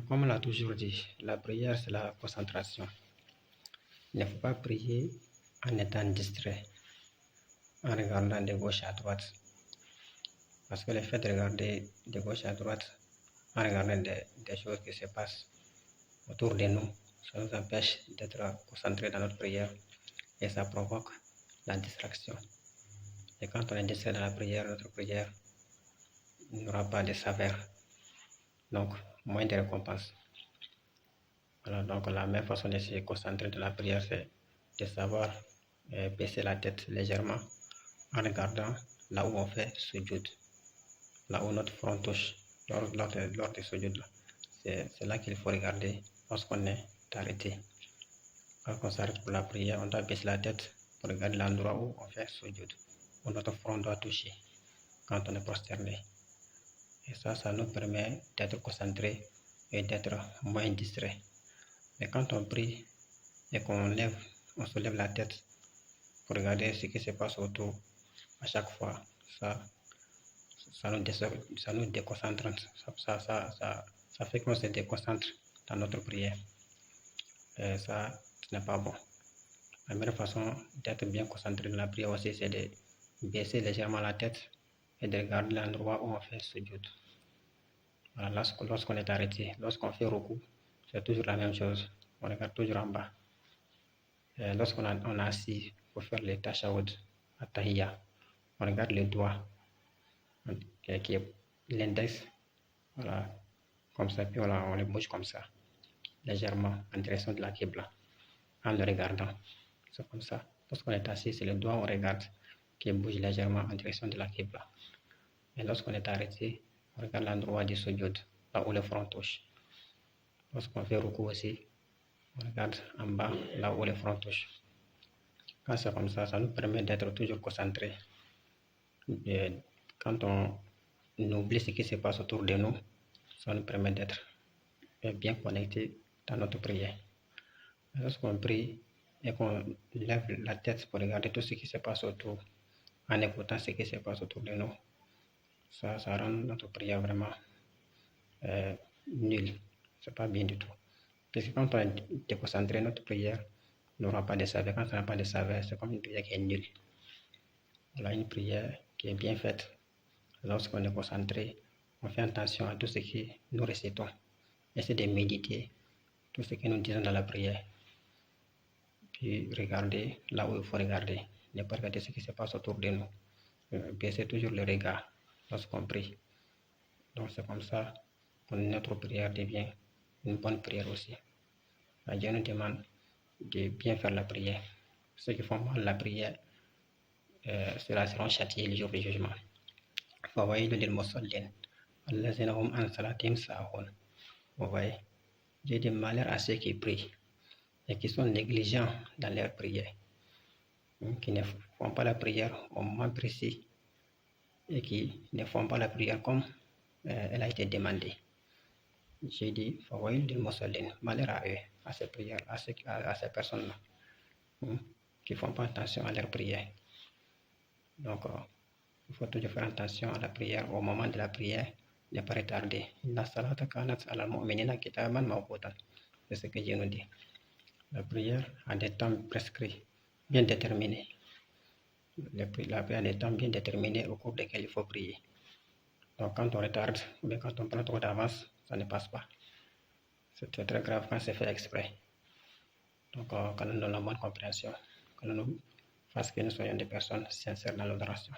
Comme on l'a toujours dit, la prière, c'est la concentration. Il ne faut pas prier en étant distrait, en regardant de gauche à droite. Parce que le fait de regarder de gauche à droite, en regardant des choses qui se passent autour de nous, ça nous empêche d'être concentrés dans notre prière et ça provoque la distraction. Et quand on est distrait dans la prière, notre prière n'aura pas de saveur, donc moins de récompense. Voilà, donc la meilleure façon de se concentrer dans la prière, c'est de savoir baisser la tête légèrement en regardant là où on fait sujoud, là où notre front touche lors du sujoud. C'est là qu'il faut regarder lorsqu'on est arrêté. Quand on s'arrête pour la prière, on doit baisser la tête pour regarder l'endroit où on fait sujoud, où notre front doit toucher quand on est prosterné. Et ça nous permet d'être concentré et d'être moins distrait. Mais quand on prie et on soulève la tête pour regarder ce qui se passe autour, à chaque fois, ça nous déconcentre. Ça fait qu'on se déconcentre dans notre prière. Et ça, ce n'est pas bon. La meilleure façon d'être bien concentré dans la prière aussi, c'est de baisser légèrement la tête et de regarder l'endroit où on fait sujoud. Voilà, lorsqu'on est arrêté, lorsqu'on fait ruku, c'est toujours la même chose. On regarde toujours en bas. Lorsqu'on est assis pour faire les tashahhud, at-tahiyya, on regarde le doigt qui est l'index, voilà, comme ça, puis on le bouge comme ça, légèrement en direction de la Qibla, en le regardant. C'est comme ça. Lorsqu'on est assis, c'est le doigt on regarde qui bouge légèrement en direction de la Qibla. Et lorsqu'on est arrêté, on regarde l'endroit du sujoud, là où le front touche. Lorsqu'on fait ruku aussi, on regarde en bas, là où le front touche. Quand c'est comme ça nous permet d'être toujours concentré. Quand on oublie ce qui se passe autour de nous, ça nous permet d'être bien connecté dans notre prière. Lorsqu'on prie et qu'on lève la tête pour regarder tout ce qui se passe autour, en écoutant ce qui se passe autour de nous, ça rend notre prière vraiment nulle. C'est pas bien du tout. Parce que quand on est déconcentré, notre prière n'aura pas de saveur. Quand ça n'a pas de saveur, c'est comme une prière qui est nulle. Voilà une prière qui est bien faite. Lorsqu'on est concentré, on fait attention à tout ce que nous récitons. Essayez de méditer tout ce que nous disons dans la prière. Puis regardez là où il faut regarder. Ne pas regarder ce qui se passe autour de nous. Baissez toujours le regard lorsqu'on prie. Donc c'est comme ça que notre prière devient une bonne prière aussi. Dieu nous demande de bien faire la prière. Ceux qui font mal la prière, ceux-là seront châtiés le jour du jugement. Vous voyez, j'ai des malheurs à ceux qui prient et qui sont négligents dans leur prière, qui ne font pas la prière au moment précis et qui ne font pas la prière comme elle a été demandée. J'ai dit, malheur à eux, à ces prières, à ces personnes-là, qui ne font pas attention à leur prière. Donc, il faut toujours faire attention à la prière, au moment de la prière, ne pas retarder. C'est ce que Dieu nous dit. La prière a des temps prescrits, bien déterminés. La prière a des temps bien déterminés au cours desquels il faut prier. Donc quand on retarde, ou bien quand on prend trop d'avance, ça ne passe pas. C'est très grave quand c'est fait exprès. Donc quand nous donnons la bonne compréhension, que nous fassions que nous soyons des personnes sincères dans l'adoration.